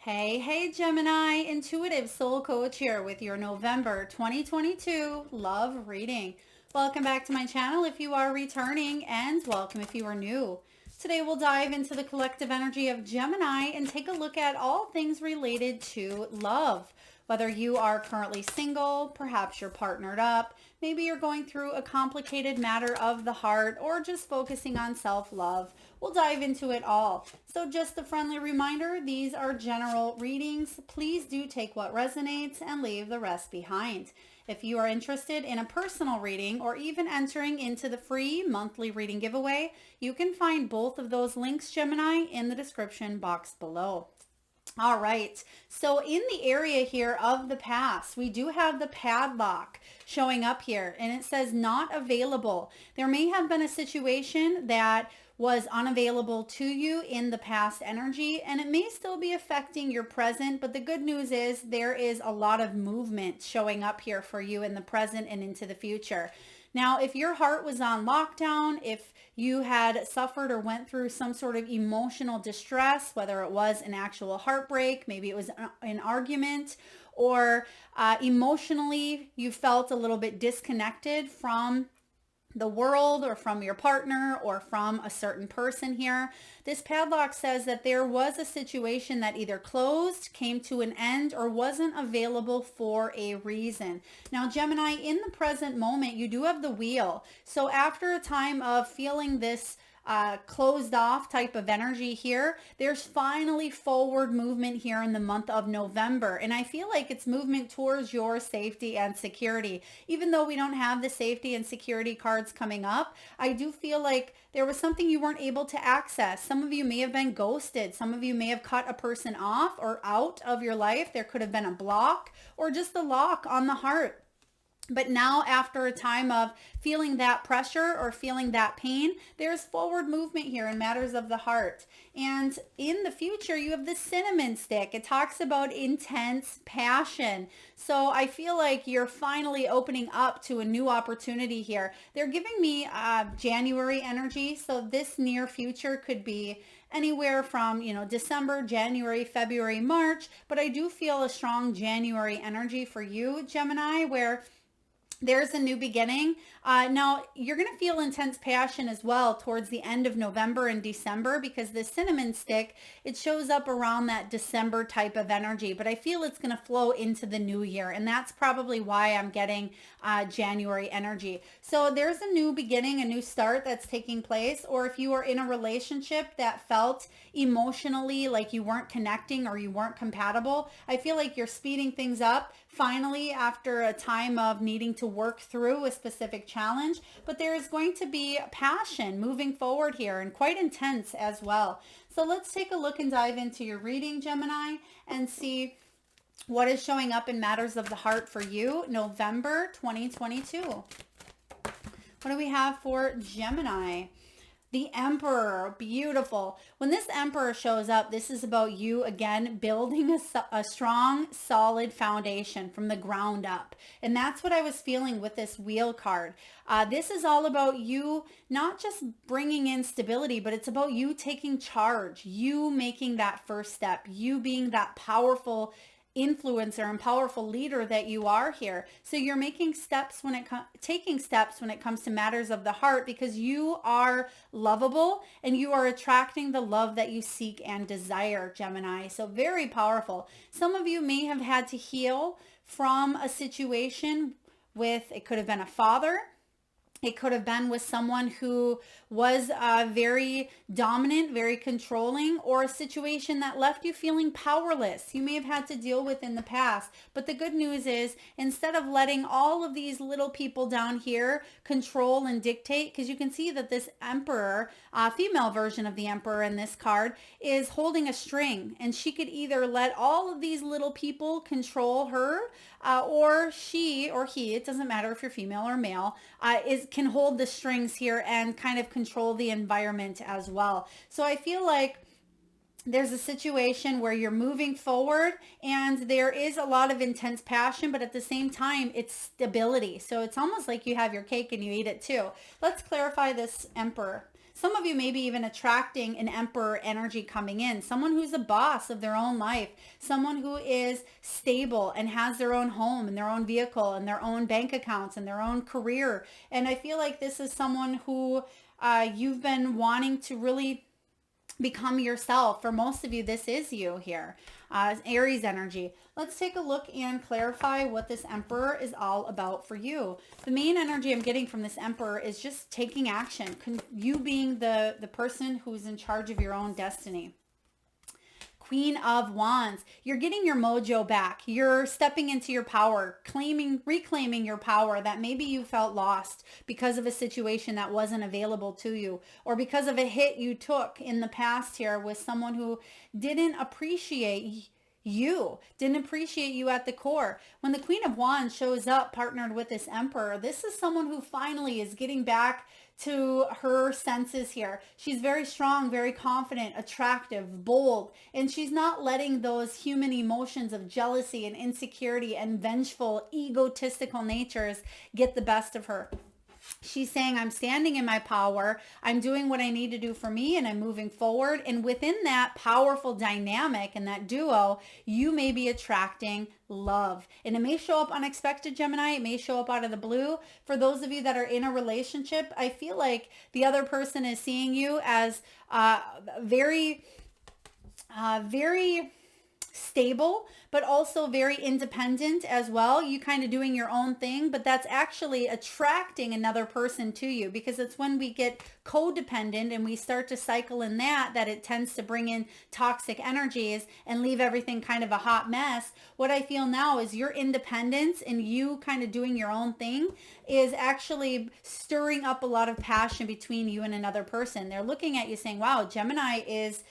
Hey, Gemini, intuitive soul coach here with your November 2022 love reading. Welcome back to my channel if you are returning, and welcome if you are new. Today we'll dive into the collective energy of Gemini and take a look at all things related to love. Whether you are currently single, perhaps you're partnered up, maybe you're going through a complicated matter of the heart, or just focusing on self-love, we'll dive into it all. So just a friendly reminder, these are general readings. Please do take what resonates and leave the rest behind. If you are interested in a personal reading or even entering into the free monthly reading giveaway, you can find both of those links, Gemini, in the description box below. All right, so in the area here of the past, we do have the padlock showing up here, and it says not available. There may have been a situation that was unavailable to you in the past energy, and it may still be affecting your present, but the good news is there is a lot of movement showing up here for you in the present and into the future. Now, if your heart was on lockdown, if you had suffered or went through some sort of emotional distress, whether it was an actual heartbreak, maybe it was an argument, or emotionally you felt a little bit disconnected from the world or from your partner or from a certain person here. This padlock says that there was a situation that either closed, came to an end, or wasn't available for a reason. Now, Gemini, in the present moment, you do have the wheel. So after a time of feeling this closed off type of energy here, there's finally forward movement here in the month of November, and I feel like it's movement towards your safety and security. Even though we don't have the safety and security cards coming up, I do feel like there was something you weren't able to access. Some of you may have been ghosted. Some of you may have cut a person off or out of your life. There could have been a block or just a lock on the heart. But now, after a time of feeling that pressure or feeling that pain, there's forward movement here in matters of the heart. And in the future, you have the cinnamon stick. It talks about intense passion. So I feel like you're finally opening up to a new opportunity here. They're giving me January energy. So this near future could be anywhere from, December, January, February, March. But I do feel a strong January energy for you, Gemini, where there's a new beginning. Now, you're going to feel intense passion as well towards the end of November and December, because the cinnamon stick, it shows up around that December type of energy. But I feel it's going to flow into the new year, and that's probably why I'm getting January energy. So there's a new beginning, a new start that's taking place. Or if you are in a relationship that felt emotionally like you weren't connecting or you weren't compatible, I feel like you're speeding things up finally after a time of needing to work through a specific challenge. But there is going to be passion moving forward here, and quite intense as well. So let's take a look and dive into your reading, Gemini, and see what is showing up in matters of the heart for you, November 2022. What do we have for Gemini? The Emperor, beautiful. When this Emperor shows up, this is about you, again, building a strong, solid foundation from the ground up. And that's what I was feeling with this wheel card. This is all about you not just bringing in stability, but it's about you taking charge, you making that first step, you being that powerful influencer and powerful leader that you are here. So you're making steps taking steps when it comes to matters of the heart, because you are lovable and you are attracting the love that you seek and desire, Gemini. So very powerful. Some of you may have had to heal from a situation with, it could have been a father. It could have been with someone who was very dominant, very controlling, or a situation that left you feeling powerless. You may have had to deal with in the past. But the good news is, instead of letting all of these little people down here control and dictate, because you can see that this Emperor, female version of the Emperor in this card, is holding a string. And she could either let all of these little people control her, or she or he, it doesn't matter if you're female or male, can hold the strings here and kind of control the environment as well. So I feel like there's a situation where you're moving forward and there is a lot of intense passion, but at the same time, it's stability. So it's almost like you have your cake and you eat it too. Let's clarify this Emperor. Some of you may be even attracting an Emperor energy coming in, someone who's a boss of their own life, someone who is stable and has their own home and their own vehicle and their own bank accounts and their own career. And I feel like this is someone who you've been wanting to really become yourself. For most of you, this is you here. Aries energy. Let's take a look and clarify what this Emperor is all about for you. The main energy I'm getting from this Emperor is just taking action. You being the person who's in charge of your own destiny. Queen of Wands. You're getting your mojo back. You're stepping into your power, reclaiming your power that maybe you felt lost because of a situation that wasn't available to you, or because of a hit you took in the past here with someone who didn't appreciate you at the core. When the Queen of Wands shows up partnered with this Emperor, this is someone who finally is getting back to her senses here. She's very strong, very confident, attractive, bold, and she's not letting those human emotions of jealousy and insecurity and vengeful, egotistical natures get the best of her. She's saying, I'm standing in my power. I'm doing what I need to do for me, and I'm moving forward. And within that powerful dynamic and that duo, you may be attracting love. And it may show up unexpected, Gemini. It may show up out of the blue. For those of you that are in a relationship, I feel like the other person is seeing you as very stable, but also very independent as well. You kind of doing your own thing, but that's actually attracting another person to you, because it's when we get codependent and we start to cycle in that it tends to bring in toxic energies and leave everything kind of a hot mess. What I feel now is your independence and you kind of doing your own thing is actually stirring up a lot of passion between you and another person. They're looking at you saying, wow, Gemini is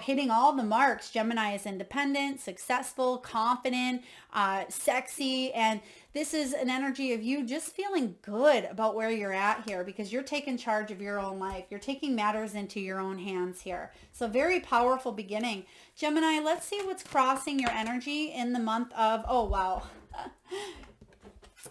hitting all the marks. Gemini is independent, successful, confident, sexy. And this is an energy of you just feeling good about where you're at here, because you're taking charge of your own life. You're taking matters into your own hands here. So very powerful beginning. Gemini, let's see what's crossing your energy in the month of, oh, wow.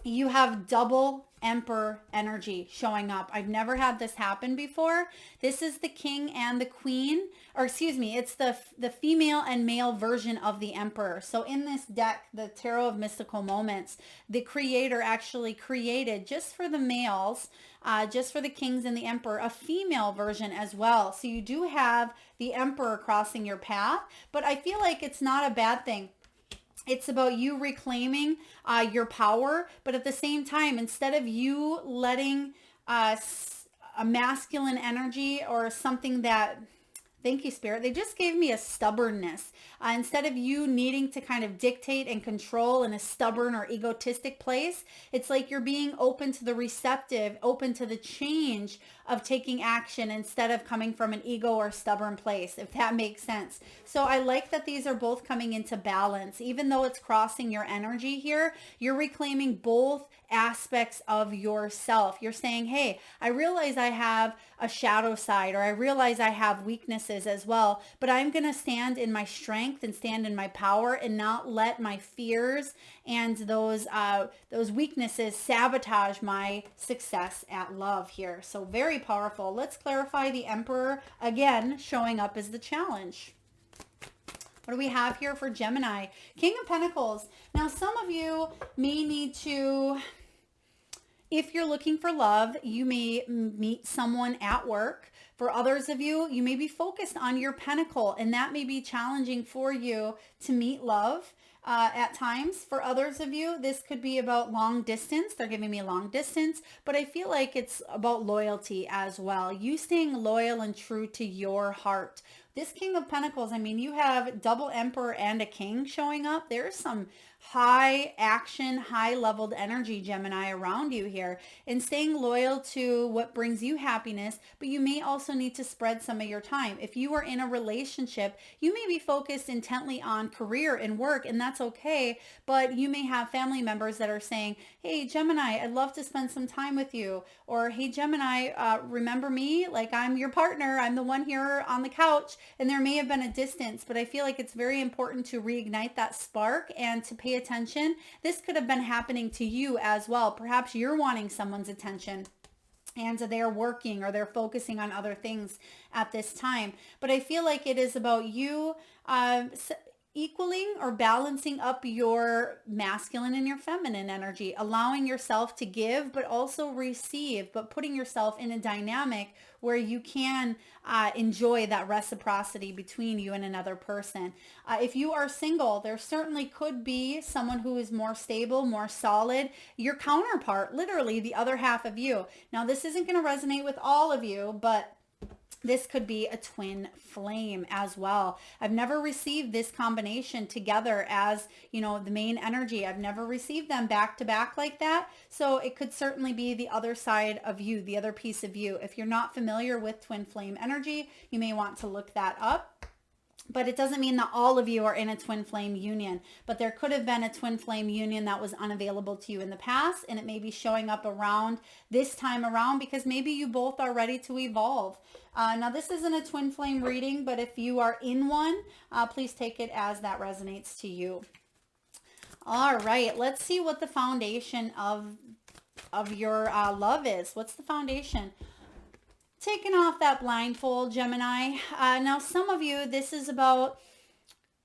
You have double Emperor energy showing up. I've never had this happen before. This is the King and the Queen, or excuse me, it's the female and male version of the Emperor. So in this deck, the Tarot of Mystical Moments, the creator actually created just for the males, just for the Kings and the Emperor, a female version as well. So you do have the Emperor crossing your path, but I feel like it's not a bad thing. It's about you reclaiming your power, but at the same time, instead of you letting a masculine energy or something that, thank you, Spirit, they just gave me a stubbornness. Instead of you needing to kind of dictate and control in a stubborn or egotistic place, it's like you're being open to the receptive, open to the change of taking action instead of coming from an ego or stubborn place, if that makes sense. So I like that these are both coming into balance. Even though it's crossing your energy here, you're reclaiming both aspects of yourself. You're saying, hey, I realize I have a shadow side, or I realize I have weaknesses as well, but I'm going to stand in my strength and stand in my power and not let my fears and those weaknesses sabotage my success at love here. So very powerful. Let's clarify the Emperor again, showing up as the challenge. What do we have here for Gemini? King of Pentacles. Now, some of you may need to, if you're looking for love, you may meet someone at work. For others of you, you may be focused on your pentacle, and that may be challenging for you to meet love at times. For others of you, this could be about long distance. They're giving me long distance, but I feel like it's about loyalty as well. You staying loyal and true to your heart. This King of Pentacles, I mean, you have double Emperor and a King showing up. There's some high action, high leveled energy, Gemini, around you here, and staying loyal to what brings you happiness. But you may also need to spread some of your time. If you are in a relationship, you may be focused intently on career and work, and that's okay. But you may have family members that are saying, hey, Gemini, I'd love to spend some time with you. Or, hey, Gemini, remember me? Like, I'm your partner. I'm the one here on the couch. And there may have been a distance, but I feel like it's very important to reignite that spark and to pay attention. This could have been happening to you as well. Perhaps you're wanting someone's attention. and they're working or they're focusing on other things at this time. But I feel like it is about you equaling or balancing up your masculine and your feminine energy, allowing yourself to give but also receive, but putting yourself in a dynamic where you can enjoy that reciprocity between you and another person. If you are single, there certainly could be someone who is more stable, more solid, your counterpart, literally the other half of you. Now, this isn't going to resonate with all of you, but this could be a twin flame as well. I've never received this combination together as, the main energy. I've never received them back to back like that. So it could certainly be the other side of you, the other piece of you. If you're not familiar with twin flame energy, you may want to look that up. But it doesn't mean that all of you are in a twin flame union. But there could have been a twin flame union that was unavailable to you in the past, and it may be showing up around this time around because maybe you both are ready to evolve. Now, this isn't a twin flame reading, but if you are in one, please take it as that resonates to you. All right, let's see what the foundation of your love is. What's the foundation? Taking off that blindfold, Gemini. Now, some of you, this is about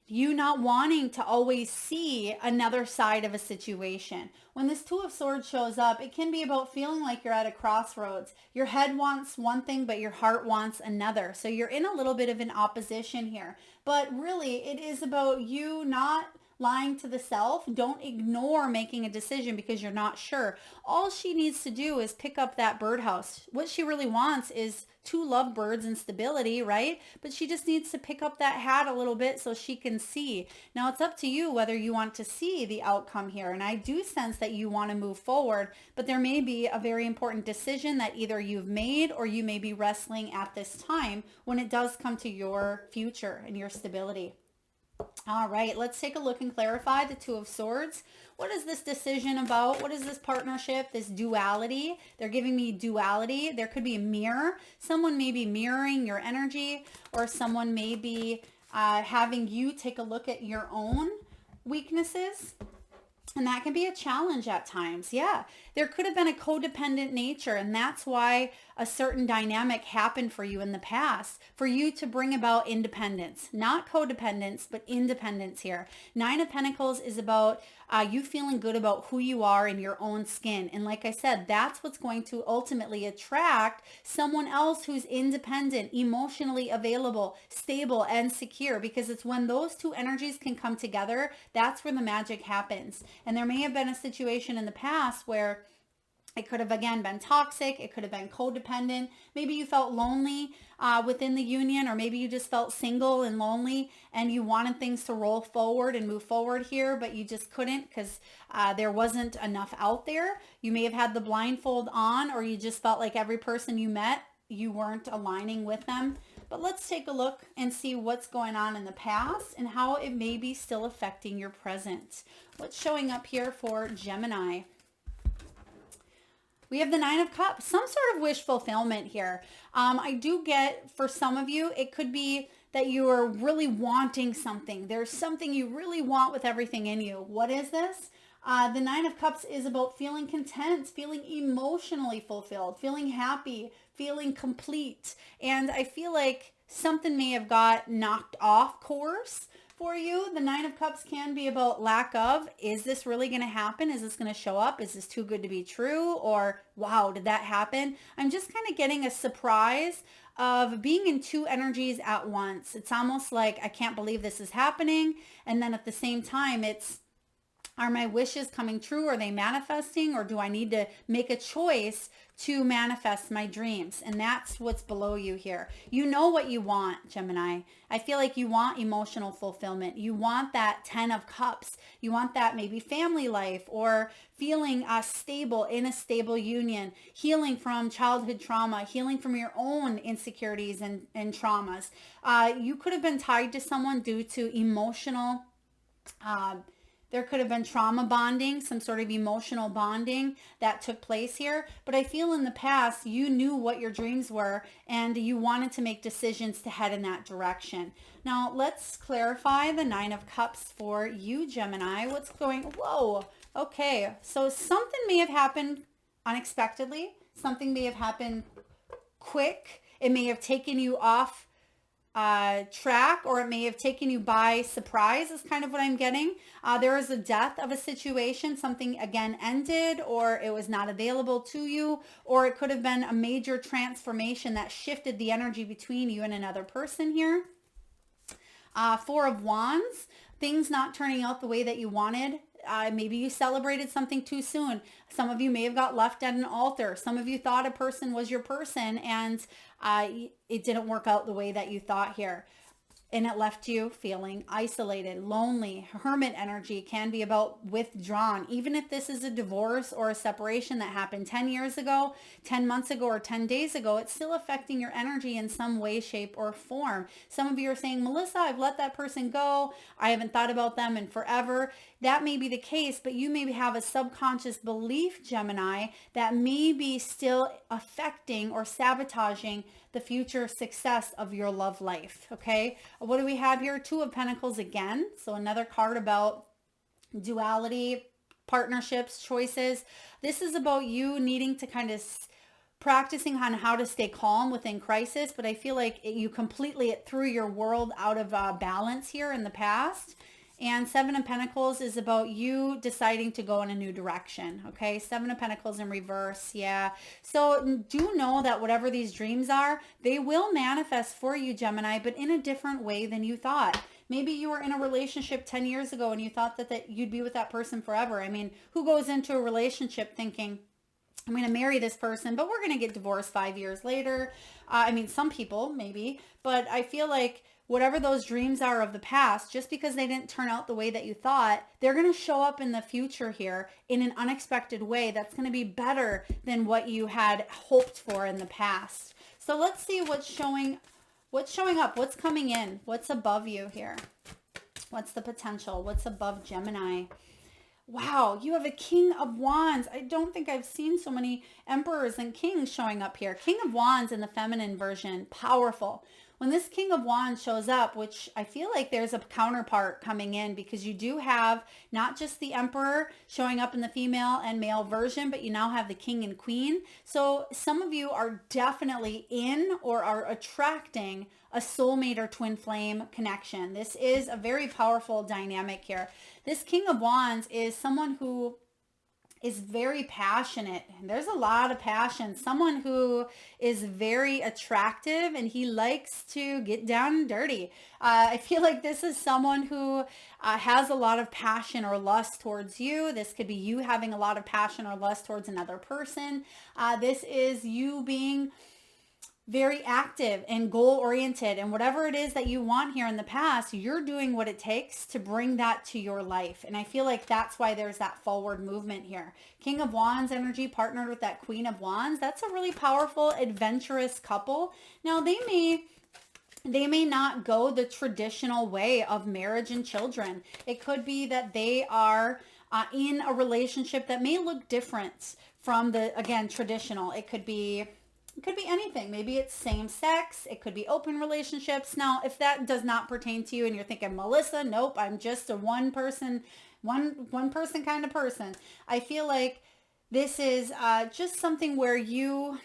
you not wanting to always see another side of a situation. When this Two of Swords shows up, it can be about feeling like you're at a crossroads. Your head wants one thing, but your heart wants another. So you're in a little bit of an opposition here. But really, it is about you not lying to the self. Don't ignore making a decision because you're not sure. All she needs to do is pick up that birdhouse. What she really wants is 2 lovebirds and stability, right? But she just needs to pick up that hat a little bit so she can see. Now, it's up to you whether you want to see the outcome here. And I do sense that you want to move forward, but there may be a very important decision that either you've made or you may be wrestling at this time when it does come to your future and your stability. All right, let's take a look and clarify the Two of Swords. What is this decision about? What is this partnership, this duality? They're giving me duality. There could be a mirror. Someone may be mirroring your energy, or someone may be having you take a look at your own weaknesses. And that can be a challenge at times. Yeah, there could have been a codependent nature, and that's why a certain dynamic happened for you in the past, for you to bring about independence. Not codependence, but independence here. 9 of Pentacles is about you feeling good about who you are in your own skin. And like I said, that's what's going to ultimately attract someone else who's independent, emotionally available, stable, and secure, because it's when those two energies can come together, that's where the magic happens. And there may have been a situation in the past where it could have, again, been toxic. It could have been codependent. Maybe you felt lonely within the union, or maybe you just felt single and lonely and you wanted things to roll forward and move forward here, but you just couldn't because there wasn't enough out there. You may have had the blindfold on, or you just felt like every person you met, you weren't aligning with them. But let's take a look and see what's going on in the past and how it may be still affecting your present. What's showing up here for Gemini? We have the 9 of Cups, some sort of wish fulfillment here. I do get, for some of you, it could be that you are really wanting something. There's something you really want with everything in you. What is this? The 9 of Cups is about feeling content, feeling emotionally fulfilled, feeling happy, feeling complete. And I feel like something may have got knocked off course for you. The 9 of Cups can be about lack of, is this really going to happen? Is this going to show up? Is this too good to be true? Or, wow, did that happen? I'm just kind of getting a surprise of being in 2 energies at once. It's almost like, I can't believe this is happening. And then at the same time, it's, are my wishes coming true? Are they manifesting? Or do I need to make a choice to manifest my dreams? And that's what's below you here. You know what you want, Gemini. I feel like you want emotional fulfillment. You want that 10 of Cups. You want that maybe family life, or feeling stable in a stable union, healing from childhood trauma, healing from your own insecurities and traumas. You could have been tied to someone due to emotional there could have been trauma bonding, some sort of emotional bonding that took place here. But I feel in the past, you knew what your dreams were and you wanted to make decisions to head in that direction. Now, let's clarify the 9 of Cups for you, Gemini. What's going, whoa, okay. So something may have happened unexpectedly. Something may have happened quick. It may have taken you off track, or it may have taken you by surprise is kind of what I'm getting. There is a death of a situation. Something again ended, or it was not available to you, or it could have been a major transformation that shifted the energy between you and another person here. Four of Wands, things not turning out the way that you wanted. Maybe you celebrated something too soon. Some of you may have got left at an altar. Some of you thought a person was your person, and it didn't work out the way that you thought here. And it left you feeling isolated, lonely. Hermit energy can be about withdrawn. Even if this is a divorce or a separation that happened 10 years ago, 10 months ago, or 10 days ago, it's still affecting your energy in some way, shape, or form. Some of you are saying, Melissa, I've let that person go. I haven't thought about them in forever. That may be the case, but you maybe have a subconscious belief, Gemini, that may be still affecting or sabotaging the future success of your love life. Okay. What do we have here? Two of Pentacles again. So another card about duality, partnerships, choices. This is about you needing to kind of practicing on how to stay calm within crisis. But I feel like you completely threw your world out of balance here in the past. And Seven of Pentacles is about you deciding to go in a new direction. Okay. Seven of Pentacles in reverse. Yeah. So do know that whatever these dreams are, they will manifest for you, Gemini, but in a different way than you thought. Maybe you were in a relationship 10 years ago and you thought that you'd be with that person forever. I mean, who goes into a relationship thinking, I'm going to marry this person, but we're going to get divorced 5 years later? I mean, some people maybe, but I feel like whatever those dreams are of the past, just because they didn't turn out the way that you thought, they're going to show up in the future here in an unexpected way that's going to be better than what you had hoped for in the past. So let's see what's showing up, what's coming in, what's above you here. What's the potential? What's above Gemini? Wow, you have a King of Wands. I don't think I've seen so many emperors and kings showing up here. King of Wands in the feminine version, powerful. When this King of Wands shows up, which I feel like there's a counterpart coming in, because you do have not just the Emperor showing up in the female and male version, but you now have the King and Queen. So some of you are definitely in or are attracting a soulmate or twin flame connection. This is a very powerful dynamic here. This King of Wands is someone who is very passionate. There's a lot of passion. Someone who is very attractive and he likes to get down and dirty. I feel like this is someone who has a lot of passion or lust towards you. This could be you having a lot of passion or lust towards another person. This is you being very active and goal-oriented, and whatever it is that you want here in the past, you're doing what it takes to bring that to your life. And I feel like that's why there's that forward movement here. King of Wands energy partnered with that Queen of Wands. That's a really powerful, adventurous couple. Now, they may not go the traditional way of marriage and children. It could be that they are in a relationship that may look different from the, again, traditional. It could be anything. Maybe it's same sex. It could be open relationships. Now, if that does not pertain to you and you're thinking, Melissa, nope, I'm just a one person kind of person. I feel like this is just something where you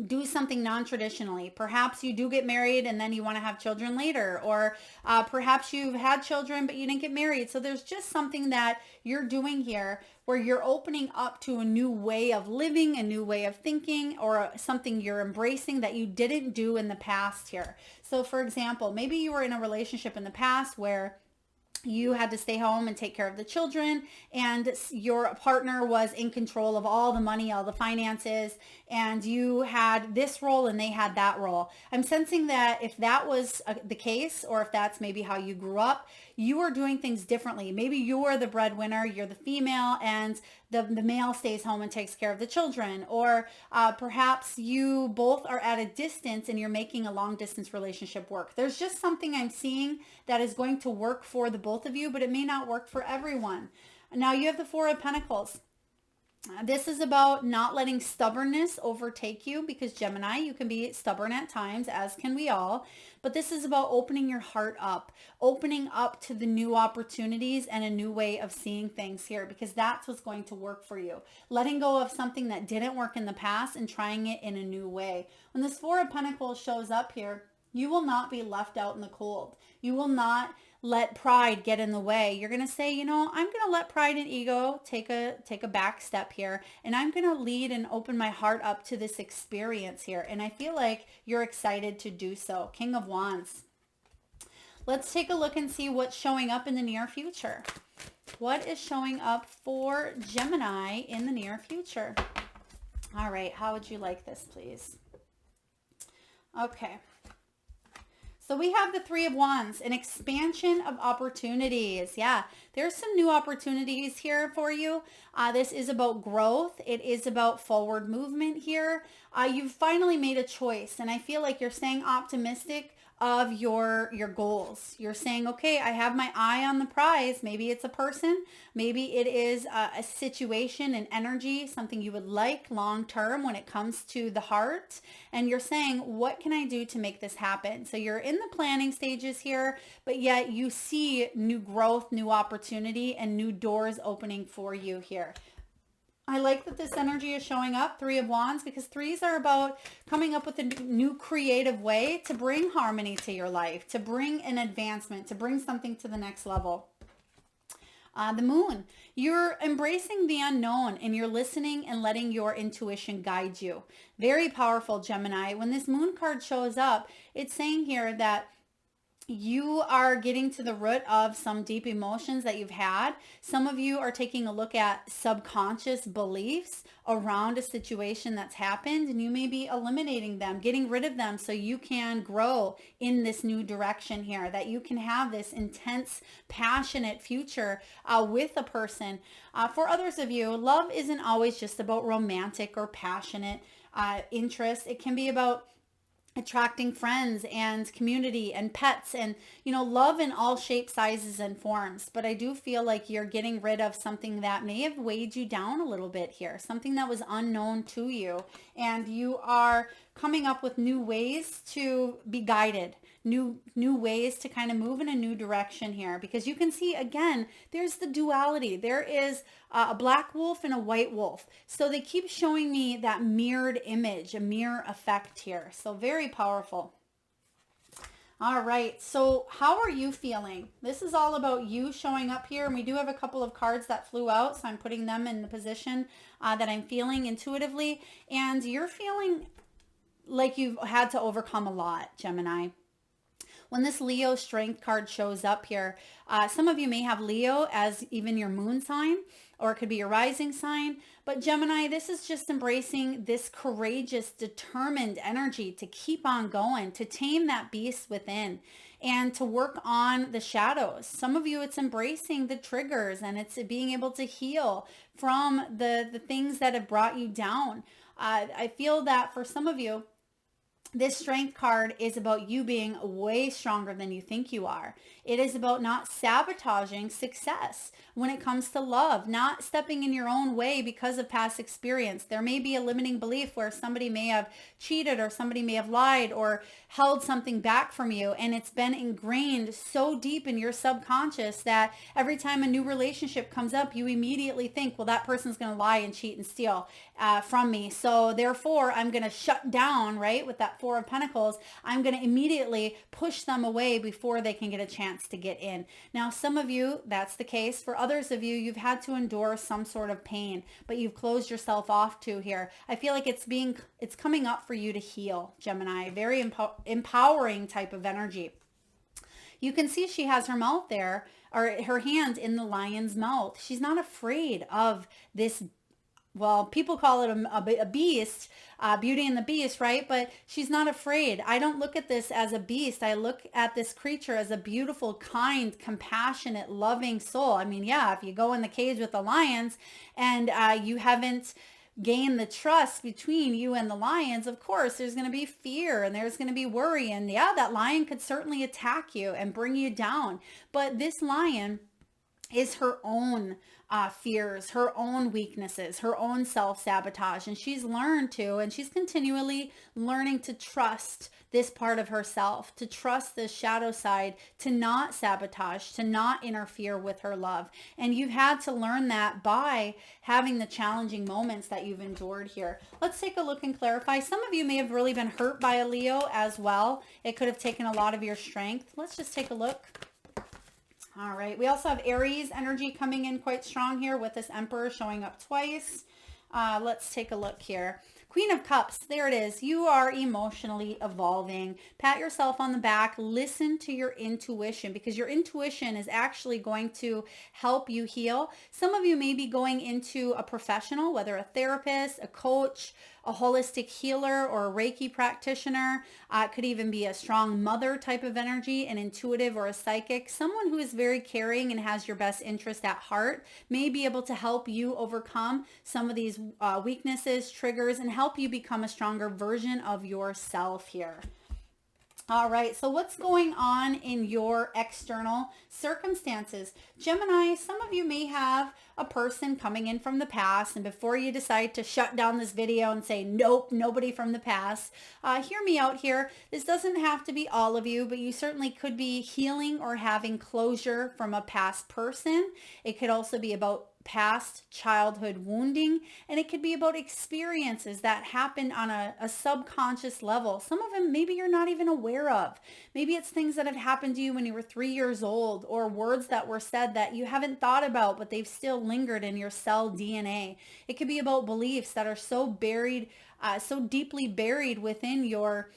do something non-traditionally. Perhaps you do get married and then you want to have children later, or perhaps you've had children but you didn't get married. So there's just something that you're doing here where you're opening up to a new way of living, a new way of thinking, or something you're embracing that you didn't do in the past here. So for example, maybe you were in a relationship in the past where you had to stay home and take care of the children, and your partner was in control of all the money, all the finances, and you had this role and they had that role. I'm sensing that if that was the case, or if that's maybe how you grew up, you are doing things differently. Maybe you're the breadwinner, you're the female, and the male stays home and takes care of the children. Or perhaps you both are at a distance and you're making a long distance relationship work. There's just something I'm seeing that is going to work for the both of you, but it may not work for everyone. Now you have the Four of Pentacles. This is about not letting stubbornness overtake you, because Gemini, you can be stubborn at times, as can we all. But this is about opening your heart up, opening up to the new opportunities and a new way of seeing things here, because that's what's going to work for you. Letting go of something that didn't work in the past and trying it in a new way. When this Four of Pentacles shows up here, you will not be left out in the cold. You will not let pride get in the way. You're going to say, you know, I'm going to let pride and ego take a back step here, and I'm going to lead and open my heart up to this experience here. And I feel like you're excited to do so. King of Wands. Let's take a look and see what's showing up in the near future. What is showing up for Gemini in the near future? All right, how would you like this, please? Okay. So we have the Three of Wands, an expansion of opportunities. Yeah, there's some new opportunities here for you. This is about growth. It is about forward movement here. You've finally made a choice, and I feel like you're staying optimistic of your goals. You're saying, okay, I have my eye on the prize. Maybe it's a person, maybe it is a situation, an energy, something you would like long term when it comes to the heart. And you're saying, what can I do to make this happen? So you're in the planning stages here, but yet you see new growth, new opportunity, and new doors opening for you here. I like that this energy is showing up, Three of Wands, because threes are about coming up with a new creative way to bring harmony to your life, to bring an advancement, to bring something to the next level. The Moon, you're embracing the unknown, and you're listening and letting your intuition guide you. Very powerful, Gemini. When this Moon card shows up, it's saying here that you are getting to the root of some deep emotions that you've had. Some of you are taking a look at subconscious beliefs around a situation that's happened, and you may be eliminating them, getting rid of them, so you can grow in this new direction here, that you can have this intense, passionate future with a person. For others of you, love isn't always just about romantic or passionate interest. It can be about attracting friends and community and pets and, you know, love in all shapes, sizes, and forms. But I do feel like you're getting rid of something that may have weighed you down a little bit here, something that was unknown to you. And you are coming up with new ways to be guided, new ways to kind of move in a new direction here, because you can see, again, there's the duality. There is a black wolf and a white wolf. So they keep showing me that mirrored image, a mirror effect here. So very powerful. All right. So how are you feeling? This is all about you showing up here. And we do have a couple of cards that flew out, so I'm putting them in the position that I'm feeling intuitively. And you're feeling like you've had to overcome a lot, Gemini. When this Leo strength card shows up here, some of you may have Leo as even your moon sign, or it could be your rising sign. But Gemini, this is just embracing this courageous, determined energy to keep on going, to tame that beast within, and to work on the shadows. Some of you, it's embracing the triggers, and it's being able to heal from the things that have brought you down. I feel that for some of you, this strength card is about you being way stronger than you think you are. It is about not sabotaging success when it comes to love, not stepping in your own way because of past experience. There may be a limiting belief where somebody may have cheated, or somebody may have lied or held something back from you, and it's been ingrained so deep in your subconscious that every time a new relationship comes up, you immediately think, well, that person's going to lie and cheat and steal from me. So therefore, I'm going to shut down, right? With that Four of Pentacles, I'm going to immediately push them away before they can get a chance to get in. Now, some of you, that's the case. For others of you, you've had to endure some sort of pain, but you've closed yourself off to here. I feel like it's coming up for you to heal, Gemini. Very empowering type of energy. You can see she has her mouth there, or her hand in the lion's mouth. She's not afraid of this. Well, people call it a beast, Beauty and the Beast, right? But she's not afraid. I don't look at this as a beast. I look at this creature as a beautiful, kind, compassionate, loving soul. I mean, yeah, if you go in the cage with the lions and you haven't gained the trust between you and the lions, of course, there's going to be fear and there's going to be worry. And yeah, that lion could certainly attack you and bring you down. But this lion is her own fears, her own weaknesses, her own self-sabotage. And she's learned to, and she's continually learning to trust this part of herself, to trust this shadow side, to not sabotage, to not interfere with her love. And you've had to learn that by having the challenging moments that you've endured here. Let's take a look and clarify. Some of you may have really been hurt by a Leo as well. It could have taken a lot of your strength. Let's just take a look. All right. We also have Aries energy coming in quite strong here with this Emperor showing up twice. Let's take a look here. Queen of Cups. There it is. You are emotionally evolving. Pat yourself on the back. Listen to your intuition, because your intuition is actually going to help you heal. Some of you may be going into a professional, whether a therapist, a coach, a holistic healer, or a Reiki practitioner. It could even be a strong mother type of energy, an intuitive or a psychic. Someone who is very caring and has your best interest at heart may be able to help you overcome some of these weaknesses, triggers, and help you become a stronger version of yourself here. All right, so what's going on in your external circumstances? Gemini, some of you may have a person coming in from the past, and before you decide to shut down this video and say, nope, nobody from the past, hear me out here. This doesn't have to be all of you, but you certainly could be healing or having closure from a past person. It could also be about past childhood wounding, and it could be about experiences that happened on a subconscious level. Some of them maybe you're not even aware of. Maybe it's things that have happened to you when you were 3 years old, or words that were said that you haven't thought about, but they've still lingered in your cell DNA. It could be about beliefs that are so buried, so deeply buried within your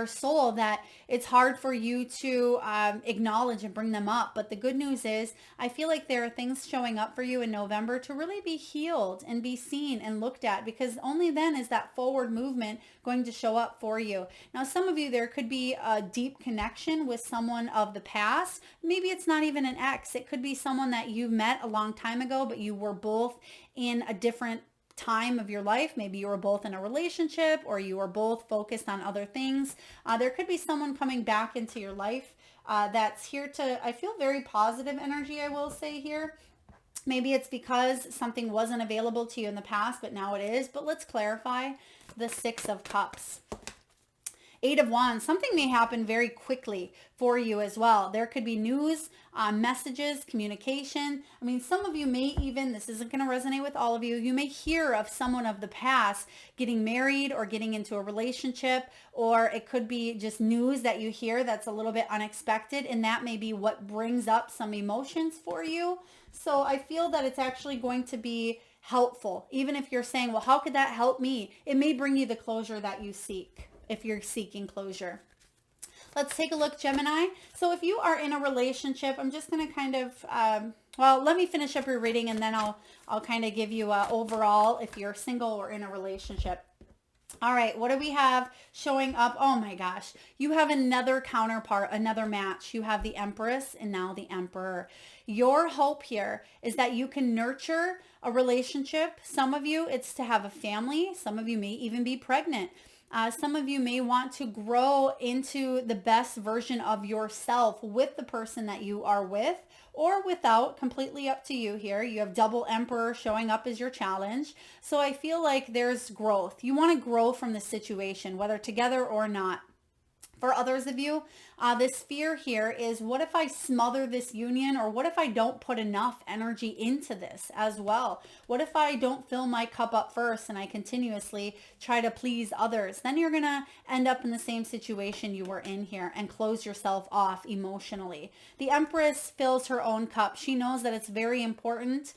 soul that it's hard for you to acknowledge and bring them up. But the good news is, I feel like there are things showing up for you in November to really be healed and be seen and looked at, because only then is that forward movement going to show up for you. Now, some of you, there could be a deep connection with someone of the past. Maybe it's not even an ex. It could be someone that you met a long time ago, but you were both in a different time of your life. Maybe you were both in a relationship, or you were both focused on other things. There could be someone coming back into your life that's here to, I feel very positive energy, I will say here. Maybe it's because something wasn't available to you in the past, but now it is. But let's clarify the Six of Cups. Eight of Wands, something may happen very quickly for you as well. There could be news, messages, communication. I mean, some of you may even, this isn't going to resonate with all of you, you may hear of someone of the past getting married or getting into a relationship, or it could be just news that you hear that's a little bit unexpected, and that may be what brings up some emotions for you. So I feel that it's actually going to be helpful. Even if you're saying, well, how could that help me? It may bring you the closure that you seek, if you're seeking closure. Let's take a look, Gemini. So if you are in a relationship, I'm just going to kind of, well, let me finish up your reading, and then I'll kind of give you overall if you're single or in a relationship. All right, what do we have showing up? Oh my gosh, you have another counterpart, another match. You have the Empress and now the Emperor. Your hope here is that you can nurture a relationship. Some of you, it's to have a family. Some of you may even be pregnant. Some of you may want to grow into the best version of yourself with the person that you are with, or without, completely up to you here. You have double Emperor showing up as your challenge. So I feel like there's growth. You want to grow from the situation, whether together or not. For others of you, this fear here is, what if I smother this union? Or what if I don't put enough energy into this as well? What if I don't fill my cup up first and I continuously try to please others? Then you're going to end up in the same situation you were in here and close yourself off emotionally. The Empress fills her own cup. She knows that it's very important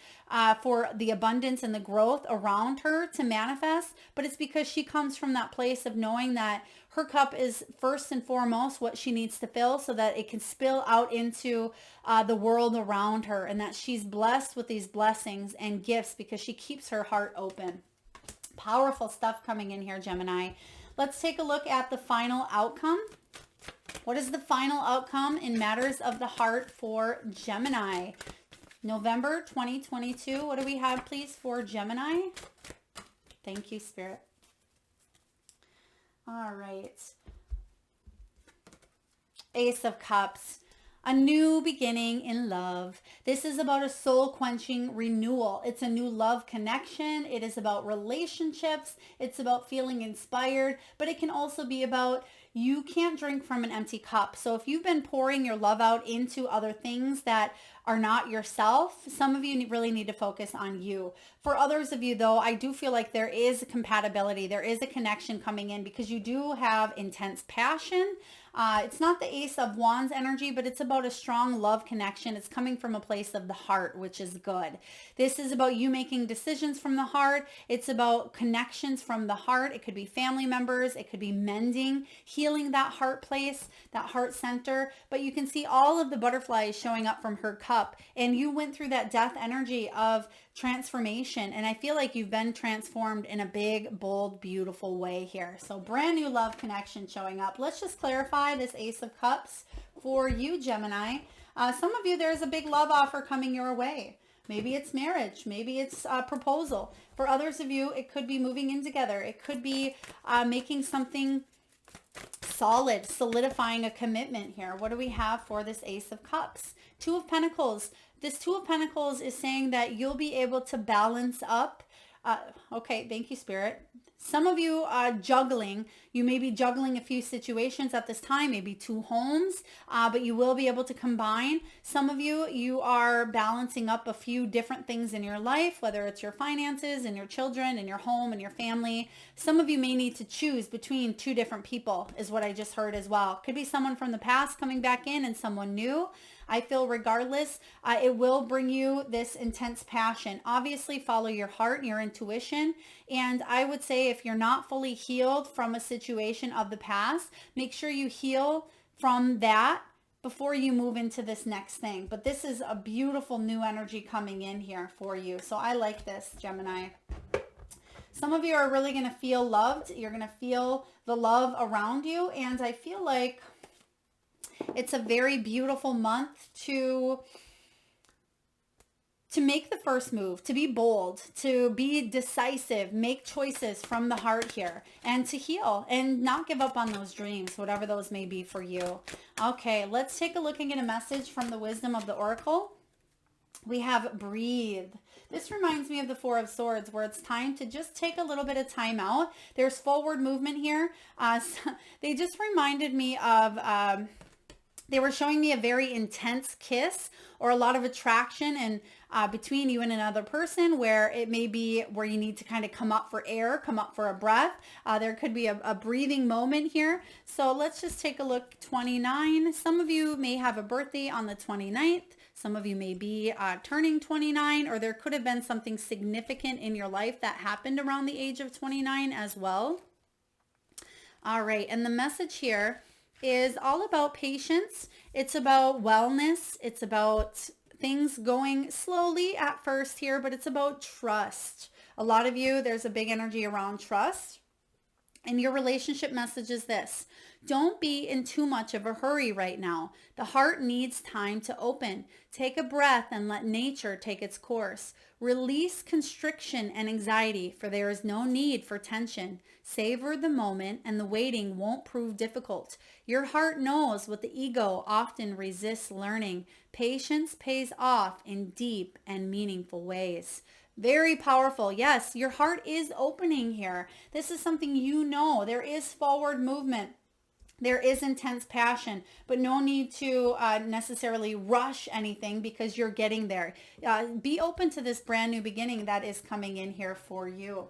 for the abundance and the growth around her to manifest, but it's because she comes from that place of knowing that her cup is first and foremost what she needs to fill, so that it can spill out into the world around her, and that she's blessed with these blessings and gifts because she keeps her heart open. Powerful stuff coming in here, Gemini. Let's take a look at the final outcome. What is the final outcome in matters of the heart for Gemini? November 2022. What do we have, please, for Gemini? Thank you, Spirit. All right. Ace of Cups. A new beginning in love. This is about a soul quenching renewal. It's a new love connection. It is about relationships. It's about feeling inspired, but it can also be about you can't drink from an empty cup. So if you've been pouring your love out into other things that are not yourself, some of you really need to focus on you. For others of you though, I do feel like there is a compatibility. There is a connection coming in because you do have intense passion. It's not the Ace of Wands energy, but it's about a strong love connection. It's coming from a place of the heart, which is good. This is about you making decisions from the heart. It's about connections from the heart. It could be family members. It could be mending, healing that heart place, that heart center. But you can see all of the butterflies showing up from her cup. And you went through that death energy of transformation. And I feel like you've been transformed in a big, bold, beautiful way here. So brand new love connection showing up. Let's just clarify this Ace of Cups for you, Gemini. Some of you, there's a big love offer coming your way. Maybe it's marriage. Maybe it's a proposal. For others of you, it could be moving in together. It could be making something solid, solidifying a commitment here. What do we have for this Ace of Cups? Two of Pentacles. This Two of Pentacles is saying that you'll be able to balance up. Okay, thank you, Spirit. Some of you are juggling. You may be juggling a few situations at this time, maybe two homes, but you will be able to combine. Some of you, you are balancing up a few different things in your life, whether it's your finances and your children and your home and your family. Some of you may need to choose between two different people is what I just heard as well. Could be someone from the past coming back in and someone new. I feel regardless, it will bring you this intense passion. Obviously, follow your heart and your intuition. And I would say if you're not fully healed from a situation of the past, make sure you heal from that before you move into this next thing. But this is a beautiful new energy coming in here for you. So I like this, Gemini. Some of you are really going to feel loved. You're going to feel the love around you. And I feel like it's a very beautiful month to make the first move, to be bold, to be decisive, make choices from the heart here, and to heal and not give up on those dreams, whatever those may be for you. Okay, let's take a look and get a message from the wisdom of the Oracle. We have breathe. This reminds me of the Four of Swords, where it's time to just take a little bit of time out. There's forward movement here. They just reminded me of... they were showing me a very intense kiss or a lot of attraction and between you and another person, where it may be where you need to kind of come up for air, come up for a breath. There could be a breathing moment here. So let's just take a look. 29. Some of you may have a birthday on the 29th. Some of you may be turning 29, or there could have been something significant in your life that happened around the age of 29 as well. All right. And the message here is all about patience. It's about wellness. It's about things going slowly at first here, but it's about trust. A lot of you, there's a big energy around trust. And your relationship message is this: don't be in too much of a hurry right now. The heart needs time to open. Take a breath and let nature take its course. Release constriction and anxiety, for there is no need for tension. Savor the moment, and the waiting won't prove difficult. Your heart knows what the ego often resists learning. Patience pays off in deep and meaningful ways. Very powerful. Yes, your heart is opening here. This is something you know. There is forward movement. There is intense passion, but no need to necessarily rush anything because you're getting there. Be open to this brand new beginning that is coming in here for you.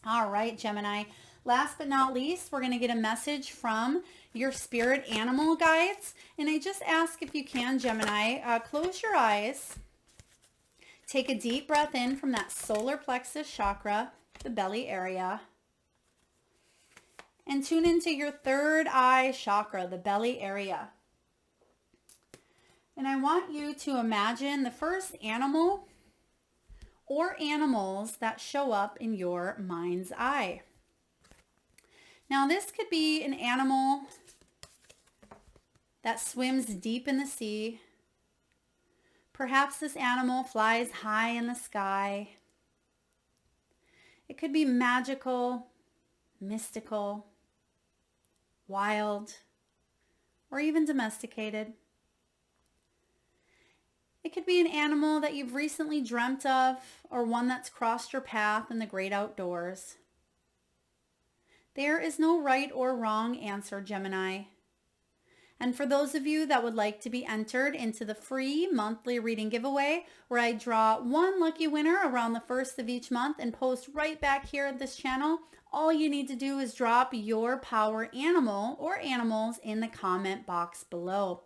All right, Gemini. Last but not least, we're going to get a message from your spirit animal guides. And I just ask, if you can, Gemini, close your eyes. Take a deep breath in from that solar plexus chakra, the belly area. And tune into your third eye chakra, the belly area. And I want you to imagine the first animal or animals that show up in your mind's eye. Now, this could be an animal that swims deep in the sea. Perhaps this animal flies high in the sky. It could be magical, mystical, wild, or even domesticated. It could be an animal that you've recently dreamt of or one that's crossed your path in the great outdoors. There is no right or wrong answer, Gemini. And for those of you that would like to be entered into the free monthly reading giveaway, where I draw one lucky winner around the first of each month and post right back here at this channel, all you need to do is drop your power animal or animals in the comment box below.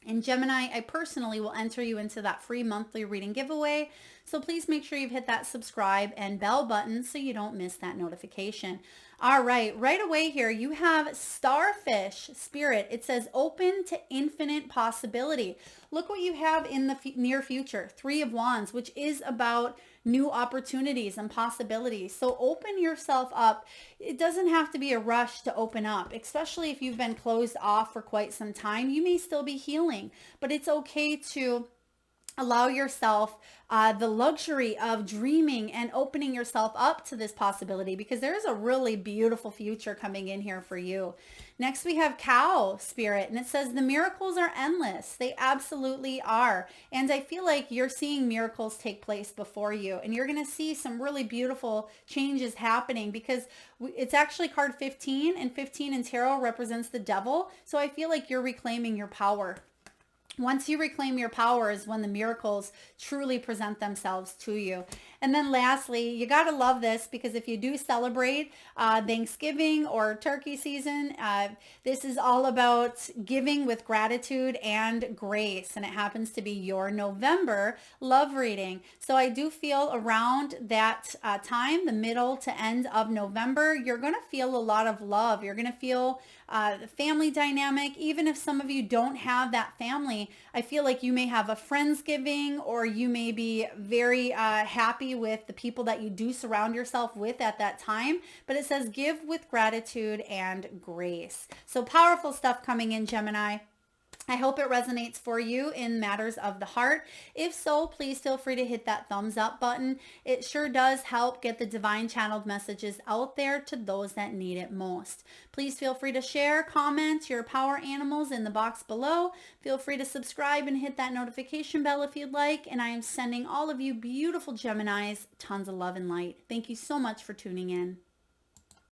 And Gemini, I personally will enter you into that free monthly reading giveaway. So please make sure you've hit that subscribe and bell button so you don't miss that notification. All right away here, you have Starfish Spirit. It says open to infinite possibility. Look what you have in the near future. 3 of Wands, which is about new opportunities and possibilities. So open yourself up. It doesn't have to be a rush to open up, especially if you've been closed off for quite some time. You may still be healing, but it's okay to allow yourself the luxury of dreaming and opening yourself up to this possibility, because there is a really beautiful future coming in here for you. Next, we have Cow Spirit, and it says the miracles are endless. They absolutely are. And I feel like you're seeing miracles take place before you, and you're going to see some really beautiful changes happening, because it's actually card 15, and 15 in tarot represents the devil. So I feel like you're reclaiming your power. Once you reclaim your power is when the miracles truly present themselves to you. And then lastly, you got to love this, because if you do celebrate Thanksgiving or turkey season, this is all about giving with gratitude and grace. And it happens to be your November love reading. So I do feel around that time, the middle to end of November, you're going to feel a lot of love. You're going to feel the family dynamic. Even if some of you don't have that family, I feel like you may have a Friendsgiving, or you may be very happy with the people that you do surround yourself with at that time. But it says give with gratitude and grace. So powerful stuff coming in, Gemini. I hope it resonates for you in matters of the heart. If so, please feel free to hit that thumbs up button. It sure does help get the divine channeled messages out there to those that need it most. Please feel free to share, comment your power animals in the box below. Feel free to subscribe and hit that notification bell if you'd like. And I am sending all of you beautiful Geminis tons of love and light. Thank you so much for tuning in.